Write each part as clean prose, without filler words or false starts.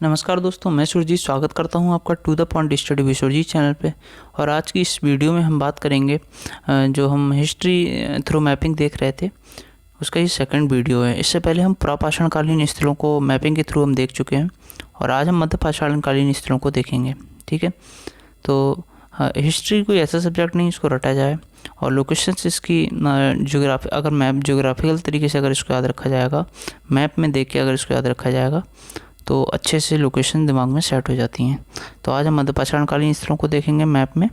नमस्कार दोस्तों, मैं सुरजीत स्वागत करता हूं आपका to the point study with Surjeet channel पे। और आज की इस वीडियो में हम बात करेंगे जो हम हिस्ट्री थ्रू मैपिंग देख रहे थे उसका ये सेकंड वीडियो है। इससे पहले हम प्रापाषाणकालीन स्थलों को मैपिंग के थ्रू हम देख चुके हैं और आज हम मध्यपाषाणकालीन स्थलों को देखेंगे। ठीक है, तो हिस्ट्री कोई ऐसा सब्जेक्ट नहीं इसको रटा जाए और लोकेशंस इसकी ज्योग्राफी अगर मैप ज्योग्राफिकल तरीके से अगर इसको याद रखा जाएगा, मैप में देख के अगर इसको याद रखा जाएगा तो अच्छे से लोकेशन दिमाग में सेट हो जाती हैं। तो आज हम मध्यपाषाणकालीन स्थलों को देखेंगे मैप में।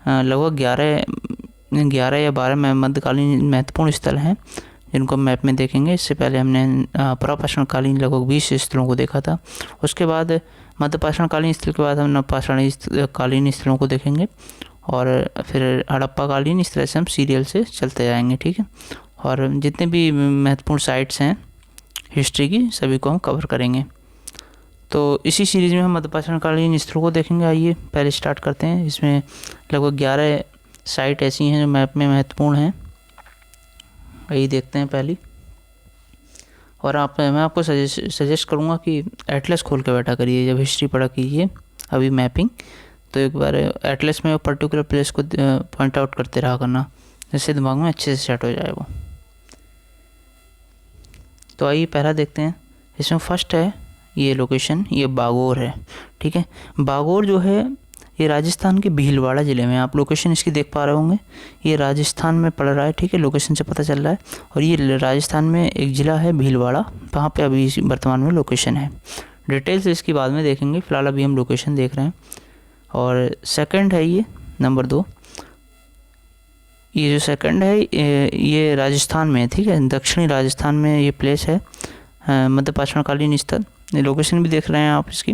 लगभग 11 या 12 मध्यकालीन महत्वपूर्ण स्थल हैं जिनको हम मैप में देखेंगे। इससे पहले हमने प्रापाषाणकालीन लगभग 20 स्थलों को देखा था। उसके बाद मध्यपाषाणकालीन स्थल के बाद हम नवपाषाणकालीन स्थलों को देखेंगे और फिर हड़प्पाकालीन। इस तरह से हम सीरियल से चलते जाएंगे। ठीक है, और जितने भी महत्वपूर्ण साइट्स हैं हिस्ट्री की सभी को हम कवर करेंगे। तो इसी सीरीज़ में हम मध्यपाषाणकालीन स्थलों को देखेंगे। आइए पहले स्टार्ट करते हैं। इसमें लगभग 11 साइट ऐसी हैं जो मैप में महत्वपूर्ण हैं। आइए देखते हैं पहली। और मैं आपको सजेस्ट करूँगा कि एटलस खोल के बैठा करिए जब हिस्ट्री पढ़ा कीजिए अभी मैपिंग। तो एक बार एटलस में पर्टिकुलर प्लेस को पॉइंट आउट करते रहा करना, जिससे दिमाग में अच्छे से सेट हो जाए वो। तो आइए पहला देखते हैं। इसमें फर्स्ट है ये लोकेशन, ये बागोर है। ठीक है, बागोर जो है ये राजस्थान के भीलवाड़ा ज़िले में, आप लोकेशन इसकी देख पा रहे होंगे, ये राजस्थान में पड़ रहा है। ठीक है, लोकेशन से पता चल रहा है। और ये राजस्थान में एक ज़िला है भीलवाड़ा, वहाँ पे अभी वर्तमान में लोकेशन है। डिटेल्स इसकी बाद में देखेंगे, फ़िलहाल अभी हम लोकेशन देख रहे हैं। और सेकंड है ये नंबर 2, ये जो सेकंड है ये राजस्थान में है। ठीक है, दक्षिणी राजस्थान में ये प्लेस है मध्यपाषाणकालीन स्थल। लोकेशन भी देख रहे हैं आप इसकी,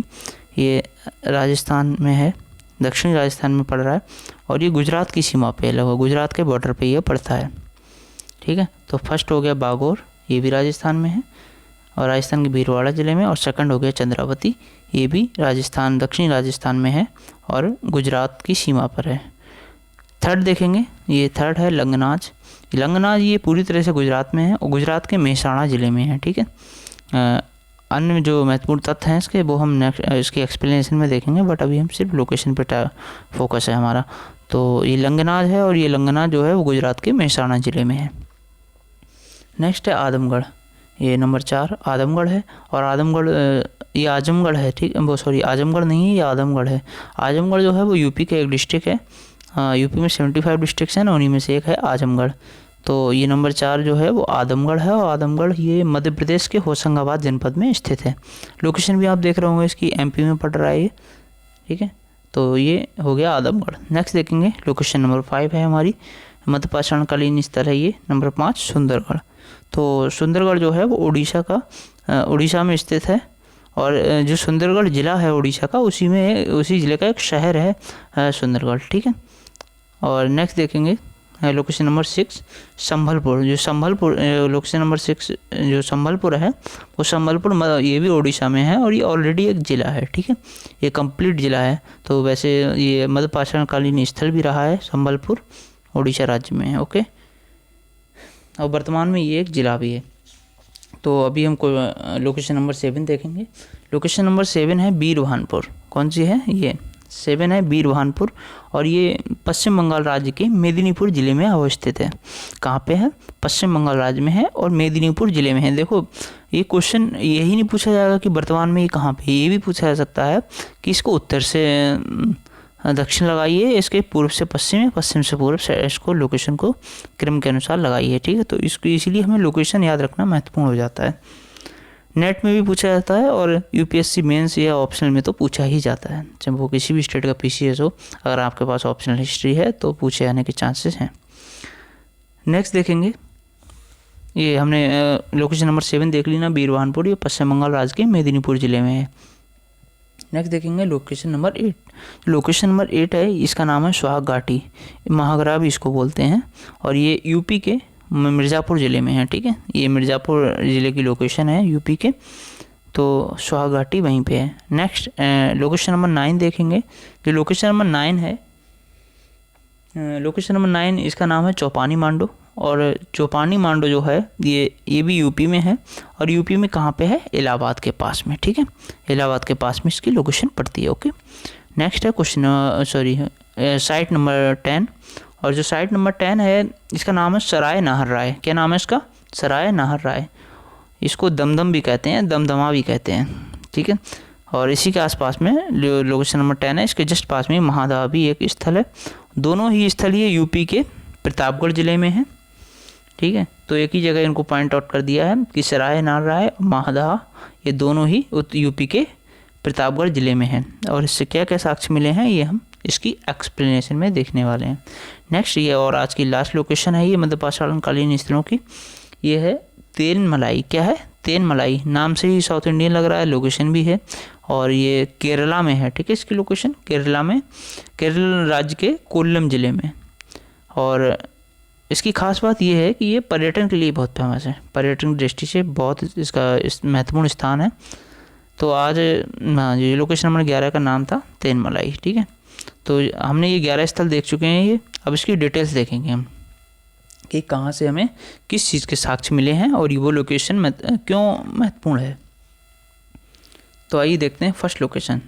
ये राजस्थान में है, दक्षिणी राजस्थान में पड़ रहा है और ये गुजरात की सीमा पे लगभग गुजरात के बॉर्डर पे ये पड़ता है। ठीक है, तो फर्स्ट हो गया बागोर, ये भी राजस्थान में है और राजस्थान के भीलवाड़ा ज़िले में। और सेकंड हो गया चंद्रावती, ये भी राजस्थान दक्षिणी राजस्थान में है और गुजरात की सीमा पर है। थर्ड देखेंगे, ये थर्ड है लंगनाज। लंगनाज ये पूरी तरह से गुजरात में है और गुजरात के मेहसाणा ज़िले में है। ठीक है, अन्य जो महत्वपूर्ण तथ्य हैं इसके वो हम नेक्स्ट इसकी एक्सप्लेनेशन में देखेंगे, बट अभी हम सिर्फ लोकेशन पे फोकस है हमारा। तो ये लंगनाज है और ये लंगनाज जो है वो गुजरात के मेहसाणा ज़िले में है। नेक्स्ट है आदमगढ़, ये नंबर 4 आदमगढ़ है। और आदमगढ़ ये आजमगढ़ है। ठीक है, वो सॉरी आजमगढ़ नहीं है, ये आदमगढ़ है। आजमगढ़ जो है वो यूपी का एक डिस्ट्रिक्ट है। यूपी में 75 डिस्ट्रिक्ट हैं ना, उन्हीं में से एक है आजमगढ़। तो ये नंबर 4 जो है वो आदमगढ़ है और आदमगढ़ ये मध्य प्रदेश के होशंगाबाद जनपद में स्थित है। लोकेशन भी आप देख रहे होंगे इसकी, एमपी में पड़ रहा है ये। ठीक है, तो ये हो गया आदमगढ़। नेक्स्ट देखेंगे लोकेशन नंबर 5 है हमारी, मध्यपाषाणकालीन स्थल है ये नंबर 5 सुंदरगढ़। तो सुंदरगढ़ जो है वो उड़ीसा में स्थित है और जो सुंदरगढ़ ज़िला है उड़ीसा का उसी ज़िले का एक शहर है सुंदरगढ़। ठीक है, और नेक्स्ट देखेंगे लोकेशन नंबर 6 संभलपुर। जो संभलपुर लोकेशन नंबर 6 जो संभलपुर है वो संभलपुर ये भी उड़ीसा में है और ये ऑलरेडी एक ज़िला है। ठीक है, ये कंप्लीट ज़िला है। तो वैसे ये मध्यपाषाणकालीन स्थल भी रहा है संभलपुर, उड़ीसा राज्य में है। ओके, और वर्तमान में ये एक ज़िला भी है। तो अभी हमको लोकेशन नंबर 7 देखेंगे। लोकेशन नंबर 7 है बीरभानपुर। कौन सी है? ये 7 है बीरभानपुर और ये पश्चिम बंगाल राज्य के मेदिनीपुर ज़िले में अवस्थित है। कहाँ पे है? पश्चिम बंगाल राज्य में है और मेदिनीपुर ज़िले में है। देखो ये क्वेश्चन यही नहीं पूछा जाएगा कि वर्तमान में ये कहाँ पे, ये भी पूछा जा सकता है कि इसको उत्तर से दक्षिण लगाइए, इसके पूर्व से पश्चिम, पश्चिम से पूर्व से, इसको लोकेशन को क्रम के अनुसार लगाइए। ठीक है, तो इसको इसीलिए हमें लोकेशन याद रखना महत्वपूर्ण हो जाता है। नेट में भी पूछा जाता है और यूपीएससी मेंस या ऑप्शनल में तो पूछा ही जाता है, चाहे वो किसी भी स्टेट का पीसीएस हो। अगर आपके पास ऑप्शनल हिस्ट्री है तो पूछे जाने के चांसेस हैं। नेक्स्ट देखेंगे, ये हमने लोकेशन नंबर 7 देख ली ना, बीरभानपुर, ये पश्चिम बंगाल राज्य के मेदिनीपुर ज़िले में है। नेक्स्ट देखेंगे लोकेशन नंबर 8। लोकेशन नंबर 8 है, इसका नाम है सुहाग घाटी, महागरा भी इसको बोलते हैं और ये यूपी के मिर्ज़ापुर ज़िले में है। ठीक है, ये मिर्ज़ापुर ज़िले की लोकेशन है यूपी के, तो सुहाग घाटी वहीं पे है। नेक्स्ट लोकेशन नंबर 9 देखेंगे। जो लोकेशन नंबर 9 है, लोकेशन नंबर 9 इसका नाम है चौपानी मांडू और चौपानी मांडो जो है ये भी यूपी में है, और यूपी में कहाँ पे है, इलाहाबाद के पास में, ठीक है, इलाहाबाद के पास में इसकी लोकेशन पड़ती है। ओके, नेक्स्ट है क्वेश्चन साइट नंबर 10, और जो साइट नंबर 10 है इसका नाम है सराय नाहर राय। क्या नाम है इसका, सराय नाहर राय। इसको दमदम भी कहते हैं, दमदमा भी कहते हैं, ठीक है, और इसी के आसपास में लोकेशन नंबर 10 है। इसके जस्ट पास में महादहा भी एक स्थल है। दोनों ही स्थल ये यूपी के प्रतापगढ़ ज़िले में है, ठीक है, तो एक ही जगह इनको पॉइंट आउट कर दिया है कि सराय नाहर राय, महादहा, ये दोनों ही यूपी के प्रतापगढ़ ज़िले में है। और इससे क्या क्या साक्ष्य मिले हैं ये हम इसकी एक्सप्लेनेशन में देखने वाले हैं। नेक्स्ट ये और आज की लास्ट लोकेशन है ये मध्यपाषाण कालीन स्थलों की, ये है तेनमलाई। क्या है, तेनमलाई, नाम से ही साउथ इंडियन लग रहा है, लोकेशन भी है, और ये केरला में है, ठीक है, इसकी लोकेशन केरला में, केरल राज्य के कोल्लम ज़िले में। और इसकी खास बात ये है कि ये पर्यटन के लिए बहुत फेमस है, पर्यटन दृष्टि से बहुत इसका महत्वपूर्ण स्थान है। तो आज ये लोकेशन नंबर 11 का नाम था तेनमलाई, ठीक है। तो हमने ये 11 स्थल देख चुके हैं ये, अब इसकी डिटेल्स देखेंगे हम कि कहाँ से हमें किस चीज़ के साक्ष्य मिले हैं और ये वो लोकेशन क्यों महत्वपूर्ण है। तो आइए देखते हैं फर्स्ट लोकेशन।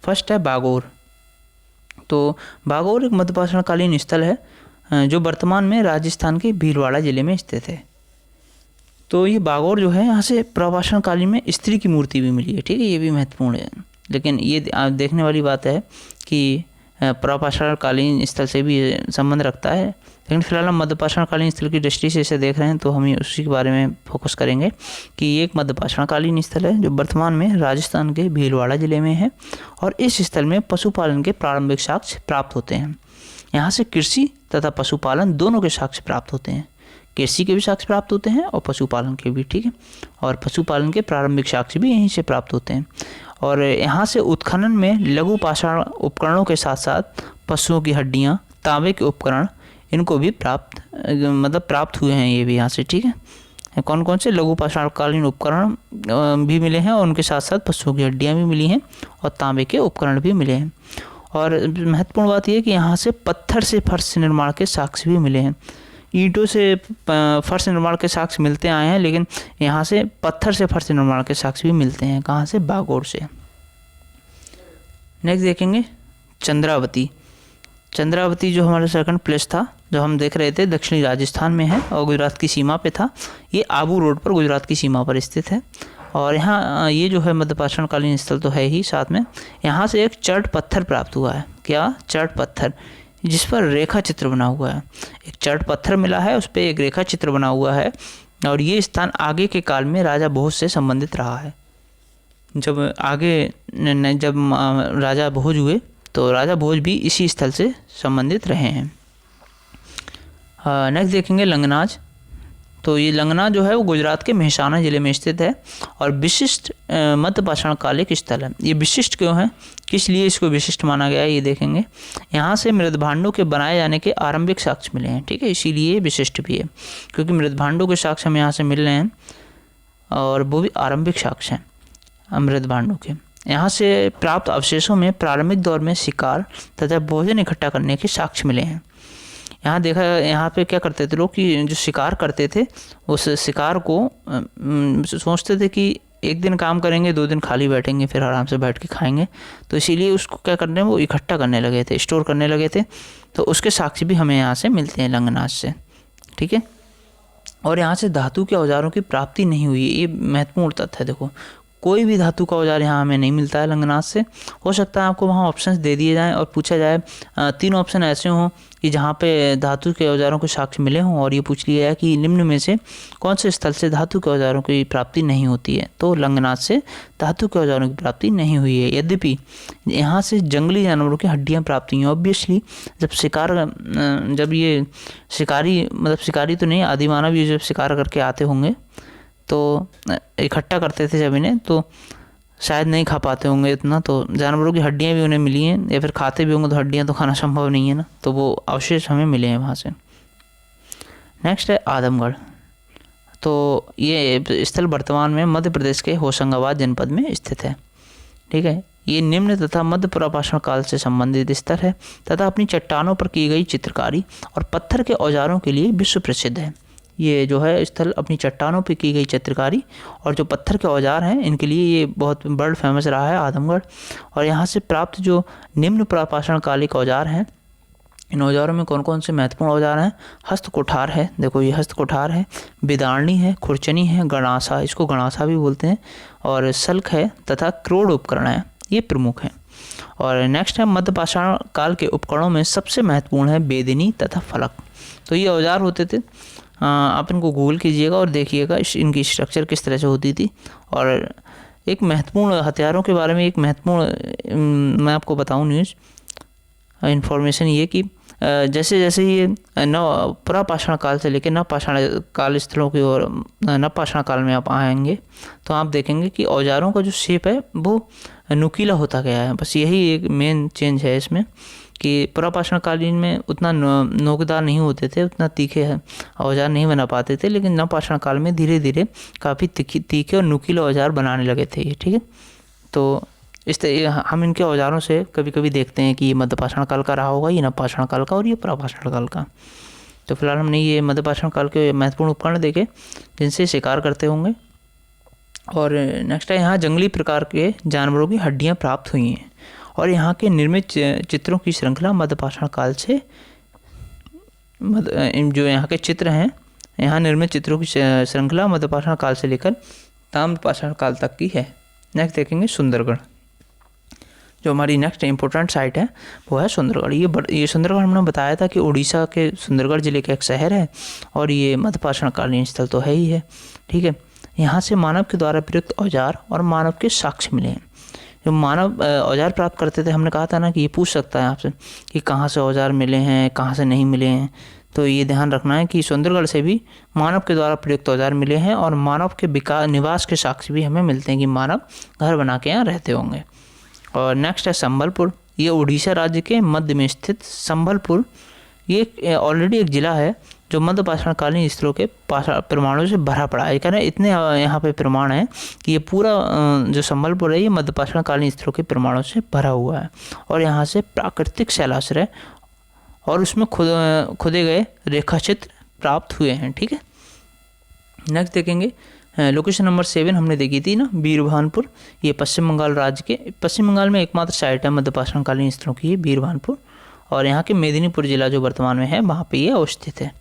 फर्स्ट है बागोर। तो बागोर एक मध्यपाषाण कालीन स्थल है जो वर्तमान में राजस्थान के भीलवाड़ा ज़िले में स्थित है। तो ये बागोर जो है, यहाँ से प्रभाषण कालीन में स्त्री की मूर्ति भी मिली है, ठीक है, ये भी महत्वपूर्ण है। लेकिन ये देखने वाली बात है कि प्रभाषण कालीन स्थल से भी संबंध रखता है, लेकिन फिलहाल हम मध्यपाषाण कालीन स्थल की दृष्टि से इसे देख रहे हैं, तो हम उसी के बारे में फोकस करेंगे कि ये एक मध्यपाषाण कालीन स्थल है जो वर्तमान में राजस्थान के भीलवाड़ा ज़िले में है। और इस स्थल में पशुपालन के प्रारंभिक साक्ष्य प्राप्त होते हैं। यहाँ से कृषि तथा पशुपालन दोनों के साक्ष्य प्राप्त होते हैं, कृषि के भी साक्ष्य प्राप्त होते हैं और पशुपालन के भी, ठीक है, और पशुपालन के प्रारंभिक साक्ष्य भी यहीं से प्राप्त होते हैं। और यहाँ से उत्खनन में लघु पाषाण उपकरणों के साथ साथ पशुओं की हड्डियाँ, तांबे के उपकरण, इनको भी प्राप्त हुए हैं ये भी यहाँ से, ठीक है। कौन कौन से लघु पाषाणकालीन उपकरण भी मिले हैं और उनके साथ साथ पशुओं की हड्डियाँ भी मिली हैं और तांबे के उपकरण भी मिले हैं। और महत्वपूर्ण बात यह है कि यहाँ से पत्थर से फर्श निर्माण के साक्ष्य भी मिले हैं। ईंटों से फर्श निर्माण के साक्ष्य मिलते आए हैं, लेकिन यहाँ से पत्थर से फर्श निर्माण के साक्ष्य भी मिलते हैं। कहाँ से, बागोर से। नेक्स्ट देखेंगे चंद्रावती। चंद्रावती जो हमारा सेकंड प्लेस था, जो हम देख रहे थे, दक्षिणी राजस्थान में है और गुजरात की सीमा पे था। ये आबू रोड पर गुजरात की सीमा पर स्थित है। और यहाँ ये जो है मध्यपाषाण कालीन स्थल तो है ही, साथ में यहाँ से एक चर्ट पत्थर प्राप्त हुआ है। क्या, चर्ट पत्थर, जिस पर रेखा चित्र बना हुआ है। एक चर्ट पत्थर मिला है, उस पर एक रेखा चित्र बना हुआ है। और ये स्थान आगे के काल में राजा भोज से संबंधित रहा है। जब राजा भोज हुए तो राजा भोज भी इसी स्थल से संबंधित रहे हैं। नेक्स्ट देखेंगे लंगनाज। तो ये लंगनाज जो है वो गुजरात के मेहसाना ज़िले में स्थित है और विशिष्ट मध्यपाषाण कालिक स्थल है। ये विशिष्ट क्यों है, किस लिए इसको विशिष्ट माना गया है, ये देखेंगे। यहाँ से मृदभांडों के बनाए जाने के आरंभिक साक्ष्य मिले हैं, ठीक है, इसीलिए विशिष्ट भी है, क्योंकि मृदभांडों के साक्ष्य हमें यहाँ से मिल रहे हैं और वो भी आरंभिक साक्ष्य हैं मृदभांडों के। यहाँ से प्राप्त अवशेषों में प्रारंभिक दौर में शिकार तथा भोजन इकट्ठा करने के साक्ष्य मिले हैं। यहाँ पे क्या करते थे लोग कि जो शिकार करते थे, उस शिकार को सोचते थे कि एक दिन काम करेंगे, 2 दिन खाली बैठेंगे, फिर आराम से बैठ के खाएंगे। तो इसीलिए उसको क्या करने, वो इकट्ठा करने लगे थे, स्टोर करने लगे थे। तो उसके साक्ष्य भी हमें यहाँ से मिलते हैं लंगनाज से, ठीक है। और यहाँ से धातु के औजारों की प्राप्ति नहीं हुई, ये महत्वपूर्ण तथ्य है। देखो, कोई भी धातु का औजार यहाँ हमें नहीं मिलता है लंगनाज से। हो सकता है आपको वहाँ ऑप्शंस दे दिए जाएं और पूछा जाए 3 ऑप्शन ऐसे हों कि जहाँ पे धातु के औजारों के साक्ष्य मिले हों, और ये पूछ लिया है कि निम्न में से कौन से स्थल से धातु के औजारों की प्राप्ति नहीं होती है, तो लंगनाज से धातु के औजारों की प्राप्ति नहीं हुई है। यद्यपि यहाँ से जंगली जानवरों की हड्डियाँ प्राप्त हुई हैं। ऑब्वियसली जब ये शिकारी तो नहीं, आदिमानव ये जब शिकार करके आते होंगे तो इकट्ठा करते थे जब इन्हें, तो शायद नहीं खा पाते होंगे इतना, तो जानवरों की हड्डियाँ भी उन्हें मिली हैं, या फिर खाते भी होंगे तो हड्डियाँ तो खाना संभव नहीं है ना, तो वो अवशेष हमें मिले हैं वहाँ से। नेक्स्ट है आदमगढ़। तो ये स्थल वर्तमान में मध्य प्रदेश के होशंगाबाद जनपद में स्थित है, ठीक है। ये निम्न तथा मध्य पुरापाषाण काल से संबंधित स्तर है तथा अपनी चट्टानों पर की गई चित्रकारी और पत्थर के औजारों के लिए विश्व प्रसिद्ध है। ये जो है स्थल अपनी चट्टानों पर की गई चित्रकारी और जो पत्थर के औजार हैं इनके लिए ये बहुत वर्ल्ड फेमस रहा है आदमगढ़। और यहाँ से प्राप्त जो निम्न पुरापाषाण कालिक औजार हैं, इन औजारों में कौन कौन से महत्वपूर्ण औजार हैं? हस्त कोठार है, देखो ये हस्त कोठार है, बिदारणी है, खुरचनी है, गणासा, इसको गणासा भी बोलते हैं, और सल्क है तथा क्रोड़ उपकरण है, ये प्रमुख हैं। और नेक्स्ट है मध्यपाषाण काल के उपकरणों में सबसे महत्वपूर्ण है बेदिनी तथा फलक। तो ये औजार होते थे, आप इनको गूगल कीजिएगा और देखिएगा इनकी स्ट्रक्चर किस तरह से होती थी। और एक महत्वपूर्ण हथियारों के बारे में एक महत्वपूर्ण मैं आपको बताऊँ न्यूज़ इन्फॉर्मेशन ये कि जैसे जैसे ये पुरापाषाण काल से लेकर नवपाषाण काल स्थलों की ओर नवपाषाण काल में आप आएंगे तो आप देखेंगे कि औजारों का जो शेप है वो नुकीला होता गया है। बस यही एक मेन चेंज है इसमें कि पुरापाषाण कालीन में उतना नोकदार नहीं होते थे, उतना तीखे औजार नहीं बना पाते थे, लेकिन नवपाषाण काल में धीरे धीरे काफ़ी तीखे और नुकीले औजार बनाने लगे थे ये, ठीक है। तो इस तरह हम इनके औजारों से कभी कभी देखते हैं कि ये मध्यपाषाण काल का रहा होगा, ये नवपाषाण काल का और ये पुरापाषाण काल का। तो फिलहाल हमने ये मध्यपाषाण काल के महत्वपूर्ण उपकरण देखे जिनसे शिकार करते होंगे। और नेक्स्ट है यहाँ जंगली प्रकार के जानवरों की हड्डियाँ प्राप्त हुई हैं और यहाँ के निर्मित चित्रों की श्रृंखला मध्यपाषाण काल से जो यहाँ के चित्र हैं, यहाँ निर्मित चित्रों की श्रृंखला मध्यपाषाण काल से लेकर ताम्रपाषाण काल तक की है। नेक्स्ट देखेंगे सुंदरगढ़। जो हमारी नेक्स्ट इम्पोर्टेंट साइट है वो है सुंदरगढ़। ये सुंदरगढ़ हमने बताया था कि उड़ीसा के सुंदरगढ़ ज़िले का एक शहर है और ये मध्यपाषाण कालीन स्थल तो है ही है, ठीक है। यहाँ से मानव के द्वारा प्रयुक्त औजार और मानव के साक्ष्य मिले हैं। जो मानव औजार प्राप्त करते थे, हमने कहा था ना कि ये पूछ सकता है आपसे कि कहाँ से औजार मिले हैं, कहाँ से नहीं मिले हैं। तो ये ध्यान रखना है कि सुंदरगढ़ से भी मानव के द्वारा प्रयुक्त औजार मिले हैं और मानव के निवास के साक्ष्य भी हमें मिलते हैं कि मानव घर बना के यहाँ रहते होंगे। और नेक्स्ट है संबलपुर। ये उड़ीसा राज्य के मध्य में स्थित संबलपुर ये ऑलरेडी एक ज़िला है जो मध्यपाषाण कालीन स्थलों के प्रमाणों से भरा पड़ा है। कहना इतने यहाँ पे प्रमाण है कि ये पूरा जो संबलपुर है ये मध्यपाषाण कालीन स्थलों के प्रमाणों से भरा हुआ है और यहाँ से प्राकृतिक शैलाश्रय और उसमें खुदे गए रेखाचित्र प्राप्त हुए हैं, ठीक है। नेक्स्ट देखेंगे लोकेशन नंबर 7 हमने देखी थी ना, बीरभानपुर। ये पश्चिम बंगाल में एकमात्र साइट है मध्यपाषाण कालीन स्थलों की, बीरभानपुर। और यहाँ के मेदिनीपुर जिला जो वर्तमान में है वहाँ पे ये अवस्थित है।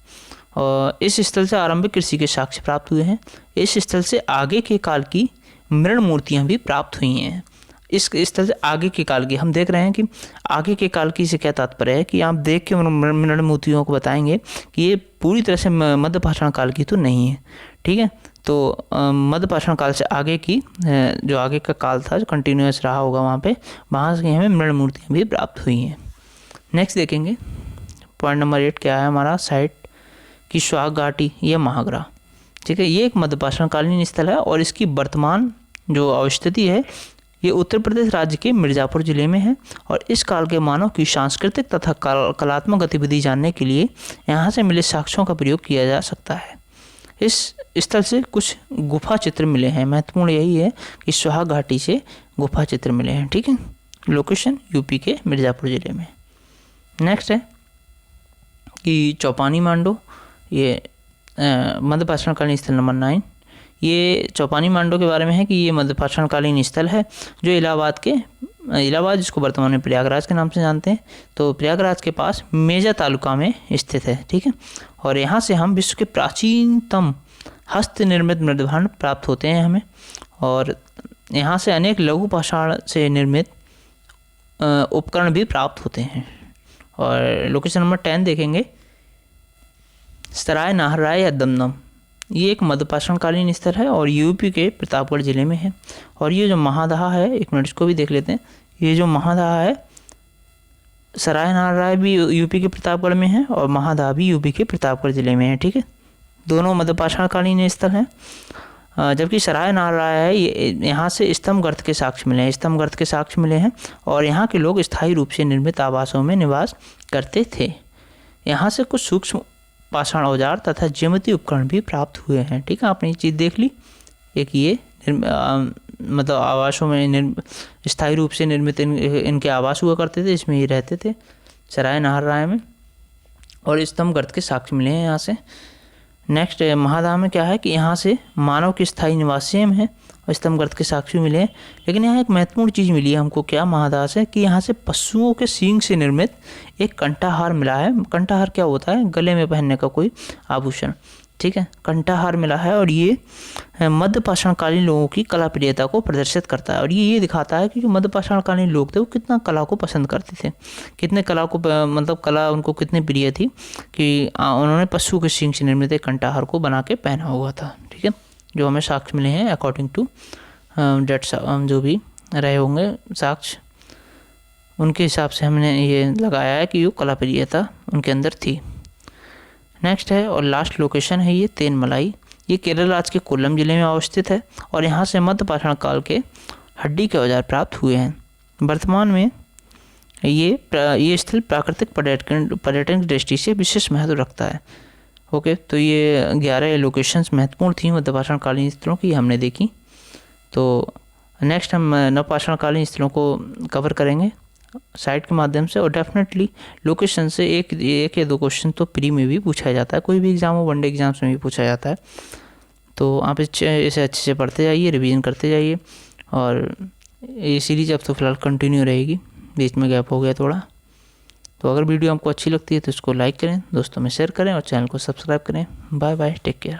और इस स्थल से आरंभिक कृषि के साक्ष्य प्राप्त हुए हैं। इस स्थल से आगे के काल की मृण मूर्तियाँ भी प्राप्त हुई हैं। इस स्थल से आगे के काल की हम देख रहे हैं कि आगे के काल की से क्या तात्पर्य है कि आप देख के मृण मूर्तियों को बताएंगे कि ये पूरी तरह से मध्यपाषाण काल की तो नहीं है, ठीक है। तो मध्यपाषाण काल से आगे की जो आगे का काल था जो कंटिन्यूस रहा होगा वहाँ से हमें मृण मूर्तियाँ भी प्राप्त हुई हैं। नेक्स्ट देखेंगे पॉइंट नंबर 8 क्या है हमारा साइट की स्वाग घाटी, ये महागरा, ठीक है। ये एक मध्यपाषाण कालीन स्थल है और इसकी वर्तमान जो अवस्थिति है ये उत्तर प्रदेश राज्य के मिर्ज़ापुर ज़िले में है। और इस काल के मानव की सांस्कृतिक तथा कलात्मक गतिविधि जानने के लिए यहाँ से मिले साक्ष्यों का प्रयोग किया जा सकता है। इस स्थल से कुछ गुफा चित्र मिले हैं। महत्वपूर्ण यही है कि स्वाग घाटी से गुफा चित्र मिले हैं, ठीक है। लोकेशन यूपी के मिर्ज़ापुर ज़िले में। नेक्स्ट है कि चौपानी मांडो, ये मध्यपाषाण कालीन स्थल नंबर 9। ये चौपानी मांडो के बारे में है कि ये मध्यपाषाण कालीन स्थल है जो इलाहाबाद जिसको वर्तमान में प्रयागराज के नाम से जानते हैं, तो प्रयागराज के पास मेजा तालुका में स्थित है, ठीक है। और यहाँ से हम विश्व के प्राचीनतम हस्त निर्मित मृदभांड प्राप्त होते हैं हमें। और यहाँ से अनेक लघु पाषाण से निर्मित उपकरण भी प्राप्त होते हैं। और लोकेशन नंबर 10 देखेंगे सराय नाहराय या दमदम। ये एक मध्यपाषाण कालीन स्थल है और यूपी के प्रतापगढ़ ज़िले में है। और ये जो महादहा है, एक मिनट इसको भी देख लेते हैं। ये जो महादहा है, सराय नाहराय भी यूपी के प्रतापगढ़ में है और महादहा भी यूपी के प्रतापगढ़ ज़िले में है, ठीक है। दोनों मध्यपाषाण कालीन स्थल हैं। जबकि सराय नाहराय है यहाँ से स्तंभ गर्त के साक्ष्य मिले हैं और यहाँ के लोग स्थायी रूप से निर्मित आवासों में निवास करते थे। यहाँ से कुछ सूक्ष्म पाषाण औजार तथा ज्यामितीय उपकरण भी प्राप्त हुए हैं, ठीक है। आपने ये चीज़ देख ली। एक ये मतलब आवासों में स्थायी रूप से निर्मित इनके आवास हुआ करते थे, इसमें ये रहते थे सराय नाहरराय में। और स्तंभगर्त के साक्ष्य मिले हैं यहाँ से। नेक्स्ट महादाह में क्या है कि यहाँ से मानव के स्थायी निवासी हैं और स्तंभगर्त के साक्ष्य मिले हैं। लेकिन यहाँ एक महत्वपूर्ण चीज़ मिली है हमको क्या महादाह से, कि यहाँ से पशुओं के सींग से निर्मित एक कंठाहार मिला है। कंठाहार क्या होता है? गले में पहनने का कोई आभूषण, ठीक है, कंठाहार मिला है। और ये मध्य पाषाणकालीन लोगों की कला प्रियता को प्रदर्शित करता है। और ये दिखाता है कि जो मध्य पाषाणकालीन लोग थे वो कितना कला को पसंद करते थे, कितने कला को मतलब कला उनको कितनी प्रिय थी कि उन्होंने पशु के सींग से निर्मित एक कंठाहार को बना के पहना हुआ था, ठीक है, जो हमें साक्ष्य मिले हैं अकॉर्डिंग टू डेट जो भी रहे होंगे साक्ष्य, उनके हिसाब से हमने ये लगाया है कि वो कला प्रियता उनके अंदर थी। नेक्स्ट है और लास्ट लोकेशन है ये तेनमलाई। ये केरल राज्य के कोल्लम जिले में अवस्थित है और यहाँ से मध्य पाषाण काल के हड्डी के औजार प्राप्त हुए हैं। वर्तमान में ये स्थल प्राकृतिक पर्यटन की दृष्टि से विशेष महत्व रखता है। ओके, तो ये 11 लोकेशंस महत्वपूर्ण थी मध्य पाषाण कालीन स्थलों की, हमने देखी। तो नेक्स्ट हम नवपाषाण कालीन स्थलों को कवर करेंगे साइट के माध्यम से। और डेफिनेटली लोकेशन से एक या दो क्वेश्चन तो प्री में भी पूछा जाता है, कोई भी एग्ज़ाम हो, वनडे एग्जाम्स में भी पूछा जाता है। तो आप इसे अच्छे से पढ़ते जाइए, रिवीजन करते जाइए। और ये सीरीज अब तो फिलहाल कंटिन्यू रहेगी, बीच में गैप हो गया थोड़ा। तो अगर वीडियो आपको अच्छी लगती है तो इसको लाइक करें, दोस्तों में शेयर करें और चैनल को सब्सक्राइब करें। Bye bye, take care.